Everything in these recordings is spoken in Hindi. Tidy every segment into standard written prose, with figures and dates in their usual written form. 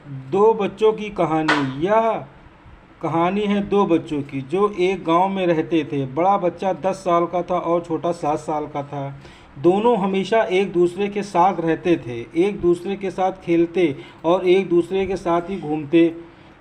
दो बच्चों की कहानी। यह कहानी है दो बच्चों की जो एक गांव में रहते थे। बड़ा बच्चा 10 साल का था और छोटा 7 साल का था। दोनों हमेशा एक दूसरे के साथ रहते थे, एक दूसरे के साथ खेलते और एक दूसरे के साथ ही घूमते।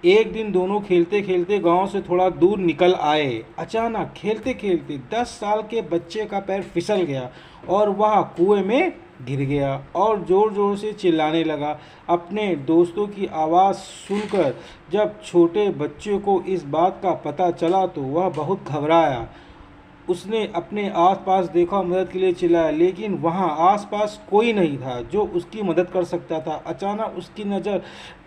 एक दिन दोनों खेलते खेलते गांव से थोड़ा दूर निकल आए। अचानक खेलते खेलते 10 साल के बच्चे का पैर फिसल गया और वह कुएं में गिर गया और ज़ोर ज़ोर से चिल्लाने लगा। अपने दोस्तों की आवाज़ सुनकर जब छोटे बच्चे को इस बात का पता चला तो वह बहुत घबराया। उसने अपने आसपास देखा, मदद के लिए चिल्लाया, लेकिन वहाँ आसपास कोई नहीं था जो उसकी मदद कर सकता था। अचानक उसकी नज़र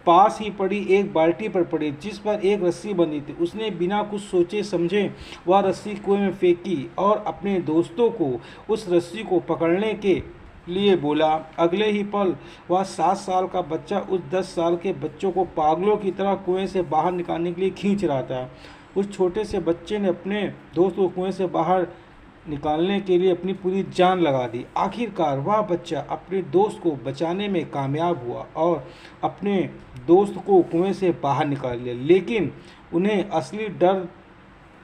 पास ही पड़ी एक बाल्टी पर पड़ी जिस पर एक रस्सी बंधी थी। उसने बिना कुछ सोचे समझे वह रस्सी कुएं में फेंकी और अपने दोस्तों को उस रस्सी को पकड़ने के लिए बोला। अगले ही पल वह 7 साल का बच्चा उस 10 साल के बच्चों को पागलों की तरह कुएं से बाहर निकालने के लिए खींच रहा था। उस छोटे से बच्चे ने अपने दोस्त को कुएं से बाहर निकालने के लिए अपनी पूरी जान लगा दी। आखिरकार वह बच्चा अपने दोस्त को बचाने में कामयाब हुआ और अपने दोस्त को कुएं से बाहर निकाल लिया। लेकिन उन्हें असली डर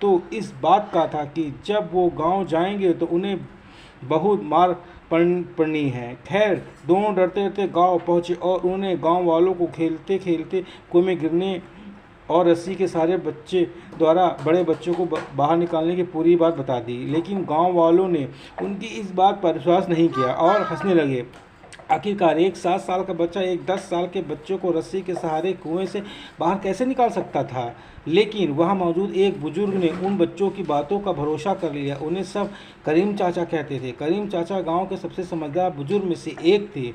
तो इस बात का था कि जब वो गांव जाएंगे तो उन्हें बहुत मार पड़नी है। खैर, दोनों डरते डरते गांव पहुंचे और उन्होंने गांव वालों को खेलते खेलते कुएं में गिरने और रस्सी के सारे बच्चे द्वारा बड़े बच्चों को बाहर निकालने की पूरी बात बता दी। लेकिन गांव वालों ने उनकी इस बात पर विश्वास नहीं किया और हंसने लगे। आखिरकार एक 7 साल का बच्चा एक 10 साल के बच्चों को रस्सी के सहारे कुएं से बाहर कैसे निकाल सकता था। लेकिन वहाँ मौजूद एक बुजुर्ग ने उन बच्चों की बातों का भरोसा कर लिया। उन्हें सब करीम चाचा कहते थे। करीम चाचा गांव के सबसे समझदार बुजुर्ग में से एक थे।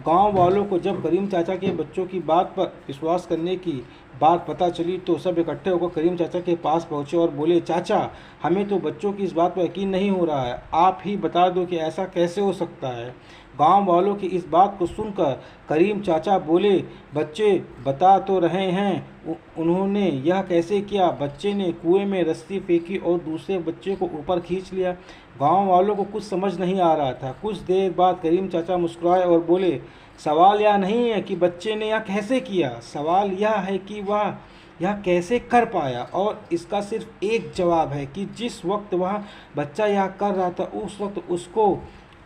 गांव वालों को जब करीम चाचा के बच्चों की बात पर विश्वास करने की बात पता चली तो सब इकट्ठे होकर करीम चाचा के पास पहुंचे और बोले, चाचा, हमें तो बच्चों की इस बात पर यकीन नहीं हो रहा है। आप ही बता दो कि ऐसा कैसे हो सकता है। गांव वालों की इस बात को सुनकर करीम चाचा बोले, बच्चे बता तो रहे हैं उन्होंने यह कैसे किया। बच्चे ने कुएं में रस्सी फेंकी और दूसरे बच्चे को ऊपर खींच लिया। गांव वालों को कुछ समझ नहीं आ रहा था। कुछ देर बाद करीम चाचा मुस्कुराए और बोले, सवाल यह नहीं है कि बच्चे ने यह कैसे किया, सवाल यह है कि वह यह कैसे कर पाया। और इसका सिर्फ एक जवाब है कि जिस वक्त वह बच्चा यह कर रहा था उस वक्त उसको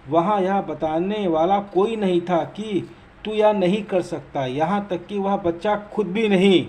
वहाँ यह बताने वाला कोई नहीं था कि तू यह नहीं कर सकता। यहाँ तक कि वह बच्चा खुद भी नहीं।